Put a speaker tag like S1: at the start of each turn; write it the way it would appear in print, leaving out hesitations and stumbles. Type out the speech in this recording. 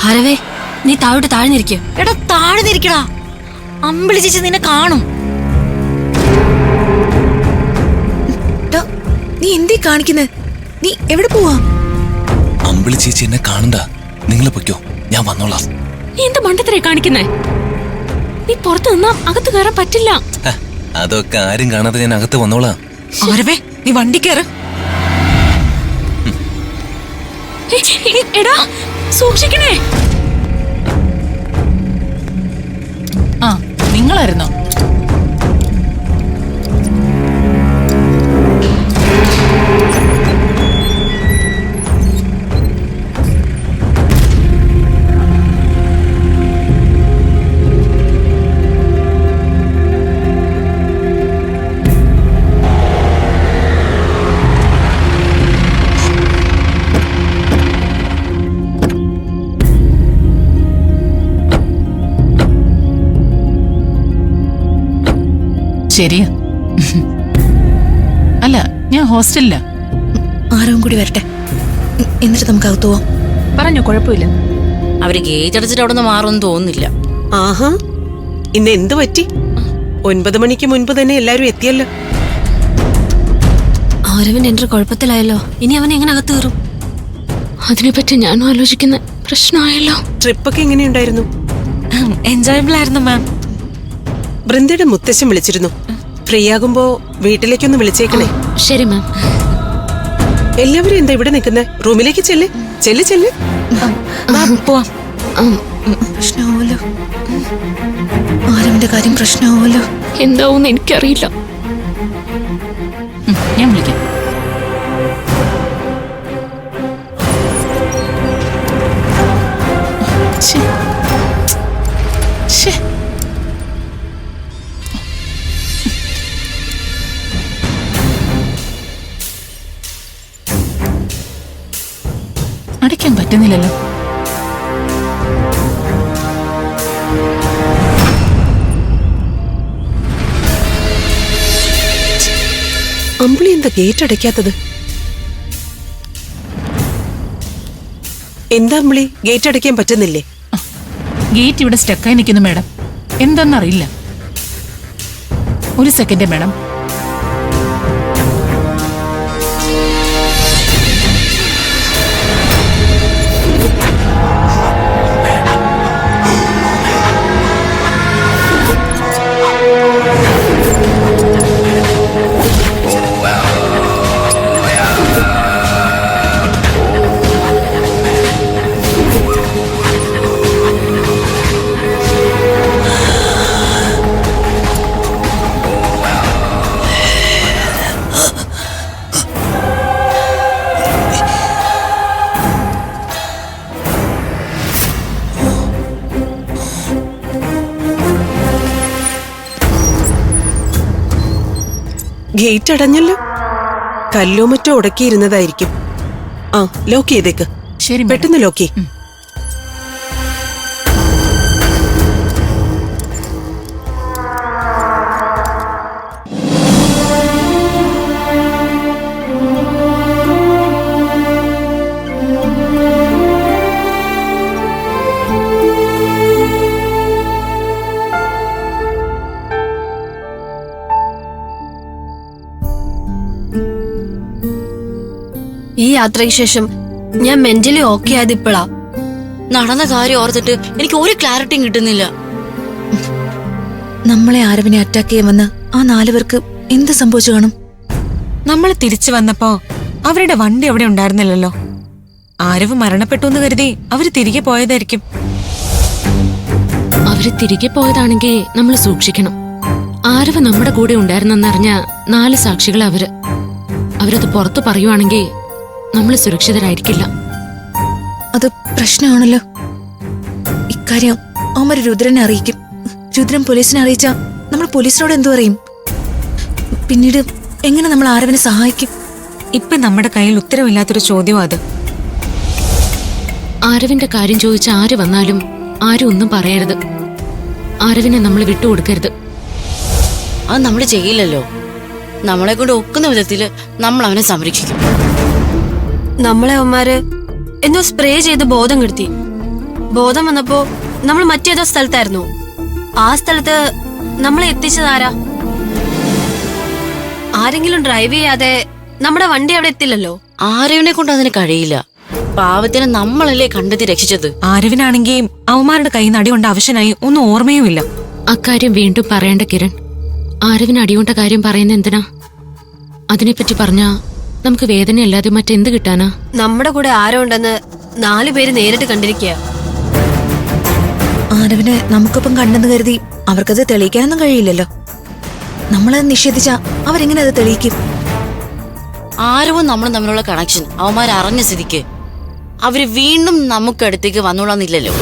S1: ആരവേ, നീ താഴോട്ട് താഴ്ന്നിരിക്കും.
S2: എടാ താഴ്ന്നിരിക്കടാ, അമ്പിളി ചേച്ചി നിന്നെ കാണും.
S3: നീ എന്തേ കാണിക്കുന്നത്? നീ എവിടെ പോവാ?
S4: അമ്പിളി ചേച്ചി എന്നെ കാണണ്ട, നിങ്ങൾ പൊയ്ക്കോ, ഞാൻ വന്നോളാം.
S1: നീ എന്ത് മണ്ടത്തരേ കാണിക്കുന്നേ? നീ പുറത്തു നിന്നാ അകത്ത് കയറാൻ പറ്റില്ല.
S4: അതൊക്കെ ആരും കാണാതെ ഞാൻ അകത്ത് വന്നോളാം.
S3: ആരവേ, നീ വണ്ടി കയറ്.
S1: എടാ സൂക്ഷിക്കണേ.
S3: ആ, നിങ്ങളായിരുന്നോ? ശരിയാ. അല്ല, ഞാൻ ഹോസ്റ്റലിലാ.
S2: ആരും കൂടി വരട്ടെ, എന്നിട്ട് നമുക്ക് അകത്ത് പോവാം.
S3: പറഞ്ഞോ, കുഴപ്പമില്ല.
S2: അവര് ഗേറ്റ് അടച്ചിട്ട് അവിടെ നിന്ന് മാറുമെന്ന് തോന്നുന്നില്ല.
S5: ആഹാ, ഇന്ന് എന്ത് പറ്റി? 9 മണിക്ക് മുൻപ് തന്നെ എല്ലാരും എത്തിയല്ലോ.
S1: ആരവൻ എന്റെ കുഴപ്പത്തിലായല്ലോ. ഇനി അവൻ എങ്ങനെ അകത്ത് കയറും? അതിനെപ്പറ്റി ഞാനും ആലോചിക്കുന്ന പ്രശ്നമായല്ലോ.
S5: ട്രിപ്പൊക്കെ എങ്ങനെയുണ്ടായിരുന്നു?
S3: എൻജോയബിൾ ആയിരുന്നു മാം.
S5: ബൃന്ദയുടെ മുത്തശ്ശൻ വിളിച്ചിരുന്നു. ഫ്രീ ആകുമ്പോ വീട്ടിലേക്കൊന്ന് വിളിച്ചേക്കണേ.
S1: ശരി മാം.
S5: എല്ലാവരും എന്താ ഇവിടെ നിൽക്കുന്നേ? റൂമിലേക്ക് ചെല്ല് ചെല്ല് ചെല്ല്.
S3: പോവാം.
S2: പ്രശ്നമാവല്ലോ, ആരവിന്റെ കാര്യം പ്രശ്നമാവല്ലോ.
S1: എന്താവൂന്ന് എനിക്കറിയില്ല.
S3: ഞാൻ വിളിക്കാം. അടയ്ക്കാൻ പറ്റുന്നില്ലല്ലോ.
S5: അമ്പിളി എന്താ ഗേറ്റ് അടയ്ക്കാത്തത്? എന്താ അമ്പിളി, ഗേറ്റ് അടയ്ക്കാൻ പറ്റുന്നില്ലേ?
S3: ഗേറ്റ് ഇവിടെ സ്റ്റക്കായി നിൽക്കുന്നു മാഡം. എന്താന്നറിയില്ല. ഒരു സെക്കൻഡ് മാഡം.
S5: ഗേറ്റ് അടഞ്ഞല്ലോ. കല്ലോ മറ്റോ ഉടക്കിയിരുന്നതായിരിക്കും. ആ, ലോക്ക് ചെയ്തേക്ക്.
S3: ശരി,
S5: പെട്ടെന്ന് ലോക്ക് ചെയ്.
S1: ഈ യാത്രയ്ക്ക് ശേഷം ഞാൻ മെന്റലി ഓക്കെ ആയത് ഇപ്പോഴാ.
S2: നടന്ന കാര്യം ഓർത്തിട്ട് എനിക്ക് ഒരു ക്ലാരിറ്റിയും കിട്ടുന്നില്ല.
S6: നമ്മളെ ആരവിനെ അറ്റാക്ക് ചെയ്യാൻ വന്ന ആ 4 പേർക്ക് എന്ത് സംഭവിച്ചു കാണും?
S3: നമ്മൾ തിരിച്ചു വന്നപ്പോ അവരുടെ വണ്ടി അവിടെ ഉണ്ടായിരുന്നില്ലല്ലോ. ആരവ് മരണപ്പെട്ടു എന്ന് കരുതി അവര് തിരികെ പോയതായിരിക്കും.
S1: അവര് തിരികെ പോയതാണെങ്കിൽ നമ്മൾ സൂക്ഷിക്കണം. ആരവ് നമ്മുടെ കൂടെ ഉണ്ടായിരുന്നെന്നറിഞ്ഞ 4 സാക്ഷികൾ അവരത് പുറത്തു പറയുവാണെങ്കിൽ നമ്മൾ സുരക്ഷിതരായിരിക്കില്ല.
S6: അത് പ്രശ്നമാണല്ലോ. ഇക്കാര്യം അവന്മാര് രുദ്രനെ അറിയിക്കും. രുദ്രൻ പോലീസിനെ അറിയിച്ചാ നമ്മൾ പോലീസിനോട് എന്തു പറയും? പിന്നീട് എങ്ങനെ നമ്മൾ ആരവിനെ സഹായിക്കും?
S3: ഇപ്പൊ നമ്മുടെ കയ്യിൽ ഉത്തരവില്ലാത്തൊരു ചോദ്യം അത്.
S1: ആരവിന്റെ കാര്യം ചോദിച്ച ആര് വന്നാലും ആരും ഒന്നും പറയരുത്. ആരവിനെ നമ്മൾ വിട്ടുകൊടുക്കരുത്.
S2: അത് നമ്മൾ ചെയ്യില്ലല്ലോ. നമ്മളെ കൊണ്ട് ഒക്കുന്ന വിധത്തില് നമ്മൾ അവനെ സംരക്ഷിക്കും.
S1: നമ്മളെ അവന്മാര് എന്തോ സ്പ്രേ ചെയ്ത് ബോധം കെടുത്തി.
S7: ബോധം വന്നപ്പോ നമ്മൾ മറ്റേതോ സ്ഥലത്തായിരുന്നു. ആ സ്ഥലത്ത് നമ്മളെ എത്തിച്ചതാരാ? ആരെങ്കിലും ഡ്രൈവ് ചെയ്യാതെ നമ്മുടെ വണ്ടി അവിടെ എത്തില്ലല്ലോ.
S2: ആരവിനെ കൊണ്ട് അതിന് കഴിയില്ല. പാവത്തിന് നമ്മളല്ലേ കണ്ടെത്തി രക്ഷിച്ചത്.
S3: ആരവിനാണെങ്കിൽ അവന്മാരുടെ കൈ നടികൊണ്ട് അവശനായി ഒന്നും ഓർമ്മയുമില്ല.
S1: അക്കാര്യം വീണ്ടും പറയേണ്ട കിരൺ. ആരവിന് അടികൊണ്ട കാര്യം പറയുന്ന എന്തിനാ? അതിനെപ്പറ്റി പറഞ്ഞാ നമുക്ക് വേദനയല്ലാതെ മറ്റെന്ത് കിട്ടാനാ?
S7: നമ്മുടെ കൂടെ ആരോ ഉണ്ടെന്ന് 4 പേര് നേരിട്ട് കണ്ടിരിക്കുക.
S6: ആരവിനെ നമുക്കൊപ്പം കണ്ടെന്ന് കരുതി അവർക്കത് തെളിയിക്കാനൊന്നും കഴിയില്ലല്ലോ. നമ്മളത് നിഷേധിച്ചാ അവരെങ്ങനെ അത് തെളിയിക്കും?
S2: ആരവും നമ്മളും തമ്മിലുള്ള കണക്ഷൻ അവന്മാർ അറിഞ്ഞ സ്ഥിതിക്ക് അവര് വീണ്ടും നമുക്കടുത്തേക്ക് വന്നോളാന്നില്ലല്ലോ.